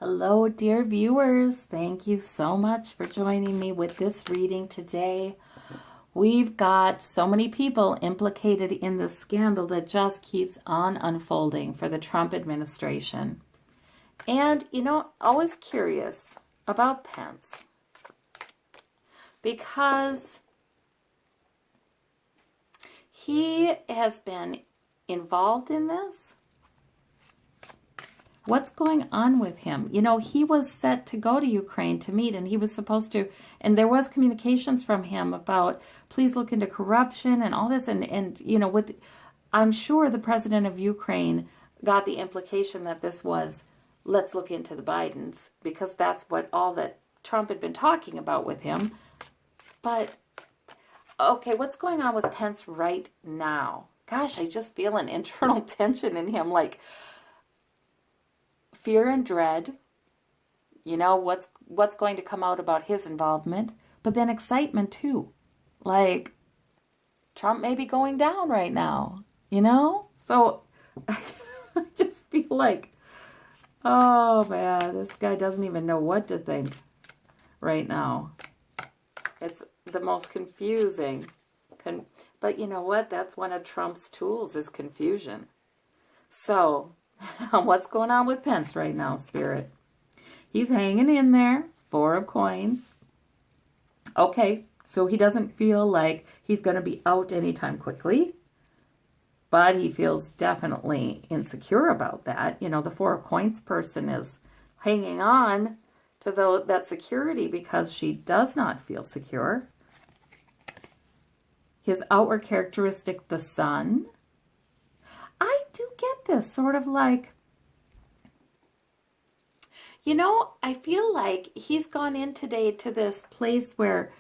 Hello, dear viewers. Thank you so much for joining me with this reading today. We've got so many people implicated in the scandal that just keeps on unfolding for the Trump administration. And, always curious about Pence, because he has been involved in this. What's going on with him? He was set to go to Ukraine to meet, and he was supposed to, and there was communications from him about, please look into corruption and all this. I'm sure the president of Ukraine got the implication that this was, let's look into the Bidens, because that's what all that Trump had been talking about with him. But, okay, what's going on with Pence right now? Gosh, I just feel an internal tension in him, like fear and dread, what's going to come out about his involvement, but then excitement too. Like, Trump may be going down right now, So I just feel like, oh man, this guy doesn't even know what to think right now. It's the most confusing. But you know what? That's one of Trump's tools, is confusion. So, what's going on with Pence right now, Spirit? He's hanging in there, 4 of coins. Okay, so he doesn't feel like he's going to be out anytime quickly, but he feels definitely insecure about that. The 4 of coins person is hanging on to that security because she does not feel secure. His outward characteristic, the sun. I do get this sort of like, I feel like he's gone in today to this place where,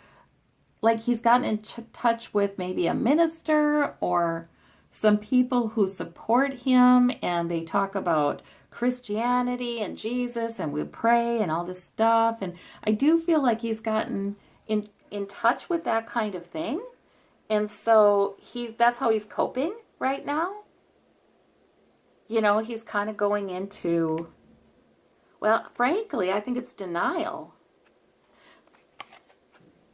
like, he's gotten in touch with maybe a minister or some people who support him, and they talk about Christianity and Jesus, and we pray and all this stuff. And I do feel like he's gotten in touch with that kind of thing. And so that's how he's coping right now. He's kind of going into, well, frankly, I think it's denial.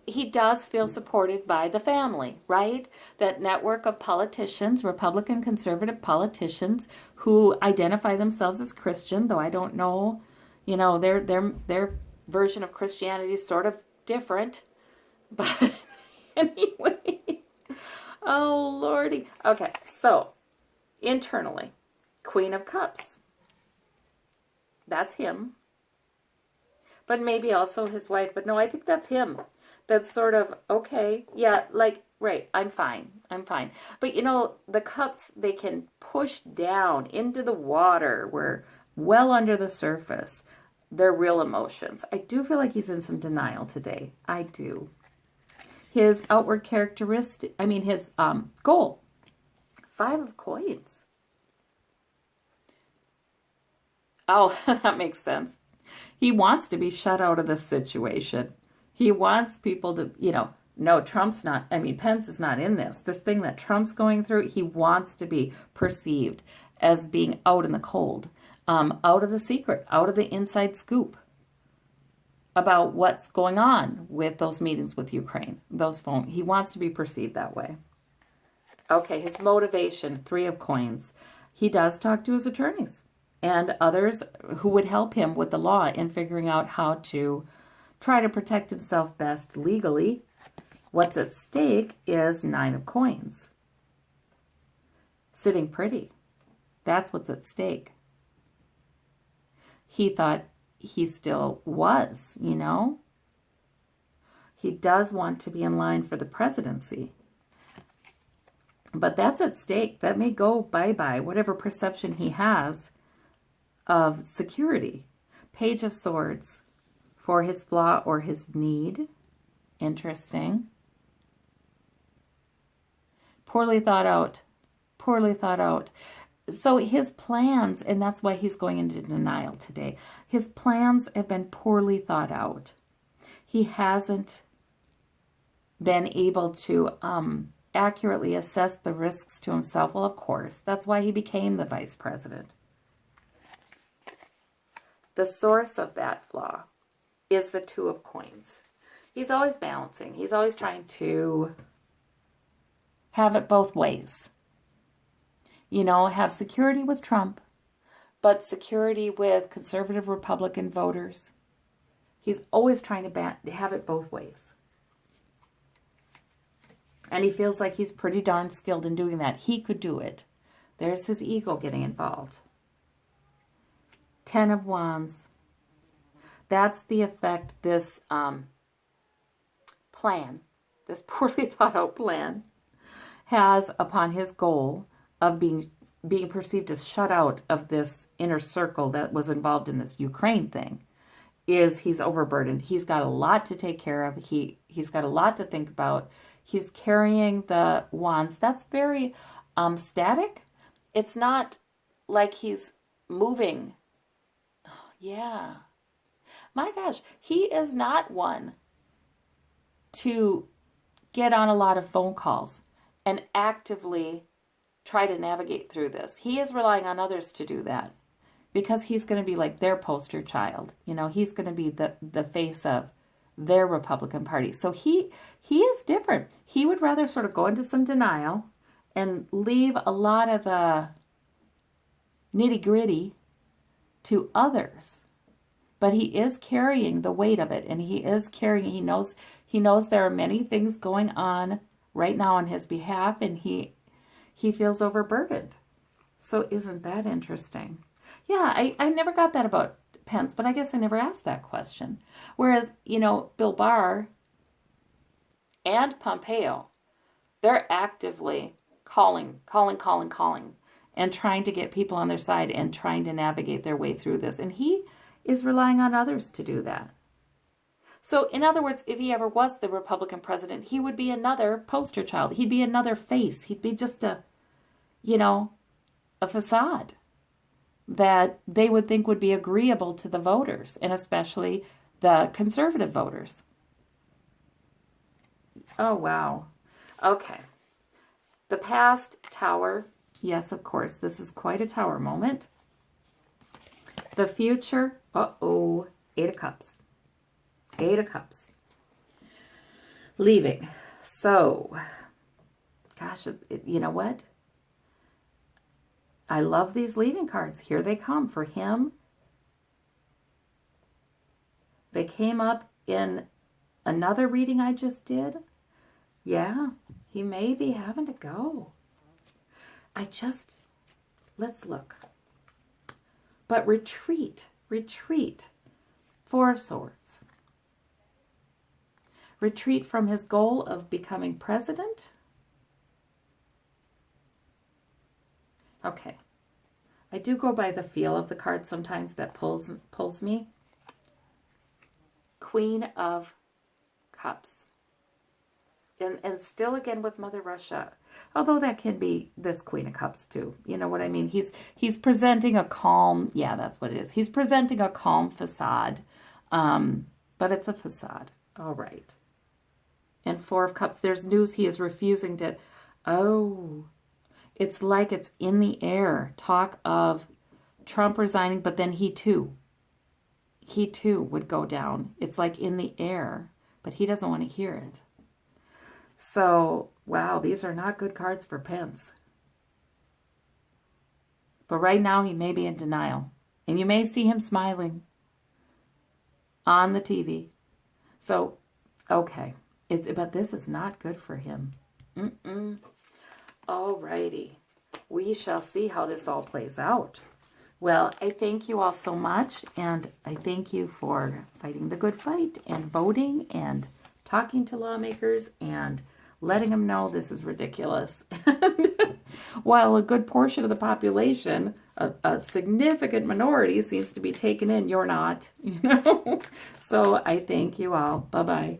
He does feel supported by the family, right? That network of politicians, Republican conservative politicians, who identify themselves as Christian, though I don't know, their version of Christianity is sort of different. But anyway, oh Lordy. Okay, so internally, Queen of Cups. That's him. But maybe also his wife. But no, I think that's him. That's sort of, okay, yeah, like, right, I'm fine. But the cups, they can push down into the water. We're well under the surface. They're real emotions. I do feel like he's in some denial today. I do. His outward characteristic, his goal. 5 of coins. Oh, that makes sense. He wants to be shut out of this situation. He wants people to, no, Trump's not, Pence is not in this. This thing that Trump's going through, he wants to be perceived as being out in the cold, out of the secret, out of the inside scoop about what's going on with those meetings with Ukraine, those phone. He wants to be perceived that way. Okay, his motivation, 3 of coins. He does talk to his attorneys and others who would help him with the law in figuring out how to try to protect himself best legally. What's at stake is 9 of coins. Sitting pretty. That's what's at stake. He thought he still was, He does want to be in line for the presidency. But that's at stake. That may go bye-bye, whatever perception he has of security. Page of Swords. For his flaw or his need. Interesting. Poorly thought out. Poorly thought out. So his plans, and that's why he's going into denial today. His plans have been poorly thought out. He hasn't been able to accurately assess the risks to himself. Well, of course, that's why he became the vice president. the source of that flaw is the Two of Coins. He's always balancing. He's always trying to have it both ways. You know, have security with Trump, but security with conservative Republican voters. He's always trying to have it both ways. And he feels like he's pretty darn skilled in doing that. He could do it. There's his ego getting involved. 10 of Wands. That's the effect this plan, this poorly thought out plan, has upon his goal of being perceived as shut out of this inner circle that was involved in this Ukraine thing. Is he's overburdened. He's got a lot to take care of. He's got a lot to think about. He's carrying the wands. That's very static. It's not like he's moving. Yeah. My gosh, he is not one to get on a lot of phone calls and actively try to navigate through this. He is relying on others to do that because he's going to be like their poster child. You know, he's going to be the face of their Republican Party. So he is different. He would rather sort of go into some denial and leave a lot of the nitty-gritty to others. But he is carrying the weight of it, and he knows there are many things going on right now on his behalf, and he feels overburdened. So isn't that interesting? Yeah, I never got that about Pence, but I guess I never asked that question. Whereas, you know, Bill Barr and Pompeo, they're actively calling, and trying to get people on their side and trying to navigate their way through this. And he is relying on others to do that. So, in other words, if he ever was the Republican president, he would be another poster child. He'd be another face. He'd be just a facade that they would think would be agreeable to the voters, and especially the conservative voters. Oh, wow. Okay. The past, Tower. Yes, of course, this is quite a Tower moment. The future, Eight of Cups. Eight of Cups. Leaving. So, gosh, you know what? I love these leaving cards. Here they come for him. They came up in another reading I just did. Yeah, he may be having to go. Let's look. But retreat. Four of Swords. Retreat from his goal of becoming president. Okay. I do go by the feel of the card sometimes that pulls me. Queen of Cups. And still again with Mother Russia. Although that can be this Queen of Cups too. You know what I mean? He's presenting a calm, yeah, that's what it is. He's presenting a calm facade. But it's a facade. All right. And Four of Cups, there's news he is refusing to, it's like it's in the air. Talk of Trump resigning, but then he too would go down. It's like in the air, but he doesn't want to hear it. So, wow, these are not good cards for Pence. But right now he may be in denial. And you may see him smiling on the TV. So, okay. But this is not good for him. Alrighty. We shall see how this all plays out. Well, I thank you all so much, and I thank you for fighting the good fight and voting and talking to lawmakers and letting them know this is ridiculous. While a good portion of the population, a significant minority, seems to be taken in, you're not. So I thank you all. Bye-bye.